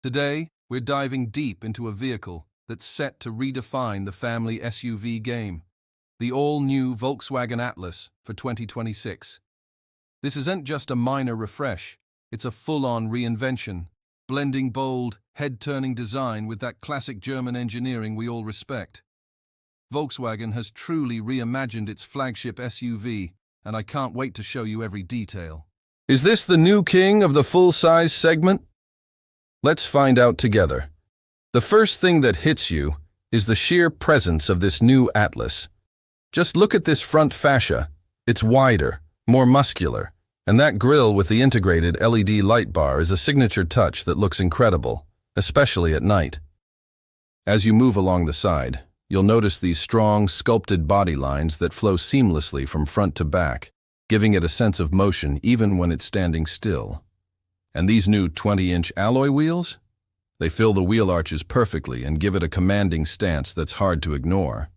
Today, we're diving deep into a vehicle that's set to redefine the family SUV game, the all-new Volkswagen Atlas for 2026. This isn't just a minor refresh, it's a full-on reinvention, blending bold, head-turning design with that classic German engineering we all respect. Volkswagen has truly reimagined its flagship SUV, and I can't wait to show you every detail. Is this the new king of the full-size segment? Let's find out together. The first thing that hits you is the sheer presence of this new Atlas. Just look at this front fascia. It's wider, more muscular, and that grille with the integrated LED light bar is a signature touch that looks incredible, especially at night. As you move along the side, you'll notice these strong, sculpted body lines that flow seamlessly from front to back, giving it a sense of motion even when it's standing still. And these new 20-inch alloy wheels? They fill the wheel arches perfectly and give it a commanding stance that's hard to ignore.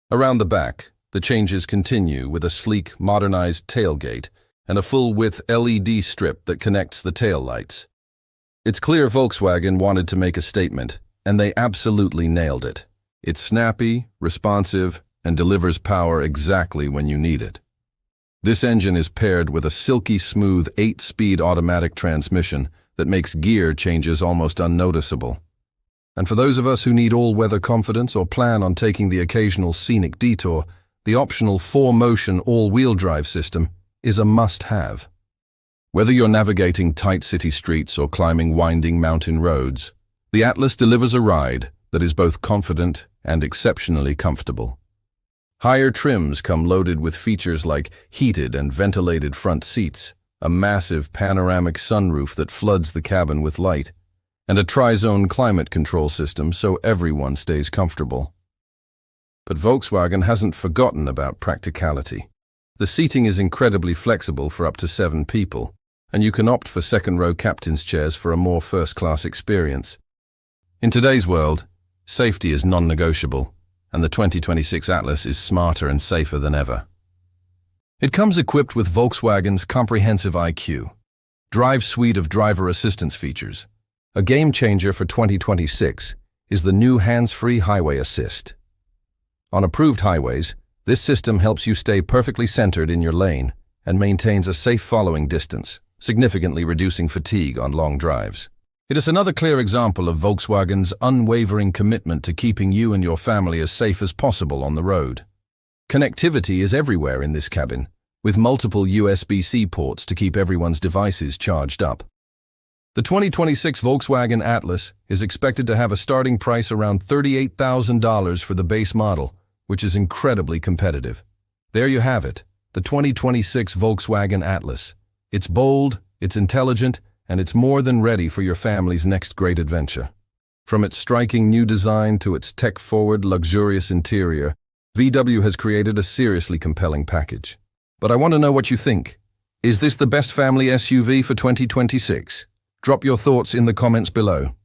Around the back, the changes continue with a sleek, modernized tailgate and a full-width LED strip that connects the taillights. It's clear Volkswagen wanted to make a statement, and they absolutely nailed it. It's snappy, responsive, and delivers power exactly when you need it. This engine is paired with a silky smooth 8-speed automatic transmission that makes gear changes almost unnoticeable. And for those of us who need all-weather confidence or plan on taking the occasional scenic detour, the optional 4-motion all-wheel drive system is a must-have. Whether you're navigating tight city streets or climbing winding mountain roads, the Atlas delivers a ride that is both confident and exceptionally comfortable. Higher trims come loaded with features like heated and ventilated front seats, a massive panoramic sunroof that floods the cabin with light, and a tri-zone climate control system so everyone stays comfortable. But Volkswagen hasn't forgotten about practicality. The seating is incredibly flexible for up to 7 people, and you can opt for second-row captain's chairs for a more first-class experience. In today's world, safety is non-negotiable, and the 2026 Atlas is smarter and safer than ever. It comes equipped with Volkswagen's comprehensive IQ, Drive suite of driver assistance features. A game-changer for 2026 is the new hands-free highway assist. On approved highways, this system helps you stay perfectly centered in your lane and maintains a safe following distance, significantly reducing fatigue on long drives. It is another clear example of Volkswagen's unwavering commitment to keeping you and your family as safe as possible on the road. Connectivity is everywhere in this cabin, with multiple USB-C ports to keep everyone's devices charged up. The 2026 Volkswagen Atlas is expected to have a starting price around $38,000 for the base model, which is incredibly competitive. There you have it, the 2026 Volkswagen Atlas. It's bold, it's intelligent, and it's more than ready for your family's next great adventure. From its striking new design to its tech-forward, luxurious interior, VW has created a seriously compelling package. But I want to know what you think. Is this the best family SUV for 2026? Drop your thoughts in the comments below.